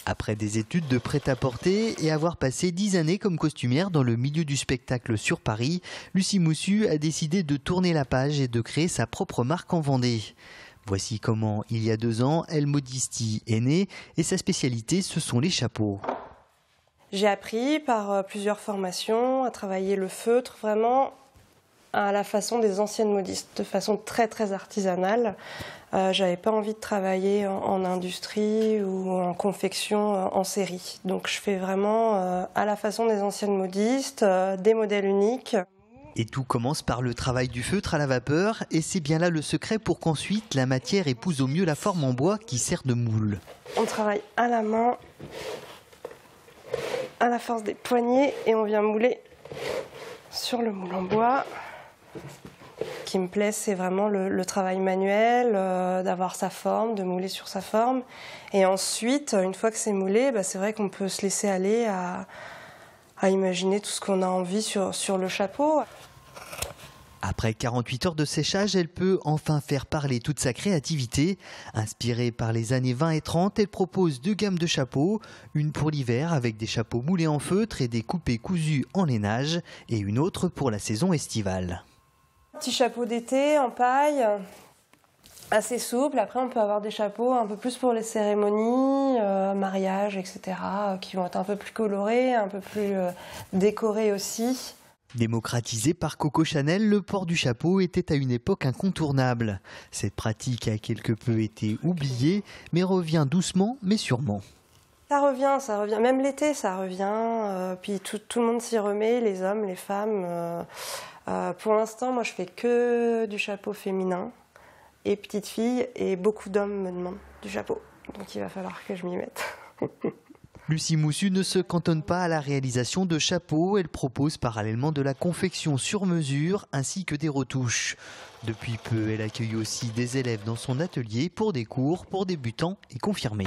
Après des études de prêt-à-porter et avoir passé 10 années comme costumière dans le milieu du spectacle sur Paris, Lucie Moussu a décidé de tourner la page et de créer sa propre marque en Vendée. Voici comment, il y a 2 ans, Elle Modestie est née et sa spécialité, ce sont les chapeaux. J'ai appris par plusieurs formations à travailler le feutre vraiment à la façon des anciennes modistes, de façon très très artisanale. J'avais pas envie de travailler en industrie ou en confection en série. Donc je fais vraiment à la façon des anciennes modistes, des modèles uniques. Et tout commence par le travail du feutre à la vapeur et c'est bien là le secret pour qu'ensuite la matière épouse au mieux la forme en bois qui sert de moule. On travaille à la main, à la force des poignets et on vient mouler sur le moule en bois. Ce qui me plaît, c'est vraiment le travail manuel, d'avoir sa forme, de mouler sur sa forme. Et ensuite, une fois que c'est moulé, c'est vrai qu'on peut se laisser aller à imaginer tout ce qu'on a envie sur le chapeau. Après 48 heures de séchage, elle peut enfin faire parler toute sa créativité. Inspirée par les années 20 et 30, elle propose 2 gammes de chapeaux. Une pour l'hiver avec des chapeaux moulés en feutre et des coupés cousus en lainage. Et une autre pour la saison estivale. Petit chapeau d'été en paille, assez souple. Après, on peut avoir des chapeaux un peu plus pour les cérémonies, mariage, etc. Qui vont être un peu plus colorés, un peu plus décorés aussi. Démocratisé par Coco Chanel, le port du chapeau était à une époque incontournable. Cette pratique a quelque peu été oubliée, mais revient doucement mais sûrement. Ça revient. Même l'été, ça revient. Puis tout le monde s'y remet, les hommes, les femmes. Pour l'instant, moi, je fais que du chapeau féminin et petite fille, et beaucoup d'hommes me demandent du chapeau. Donc il va falloir que je m'y mette. Lucie Moussu ne se cantonne pas à la réalisation de chapeaux, elle propose parallèlement de la confection sur mesure ainsi que des retouches. Depuis peu, elle accueille aussi des élèves dans son atelier pour des cours pour débutants et confirmés.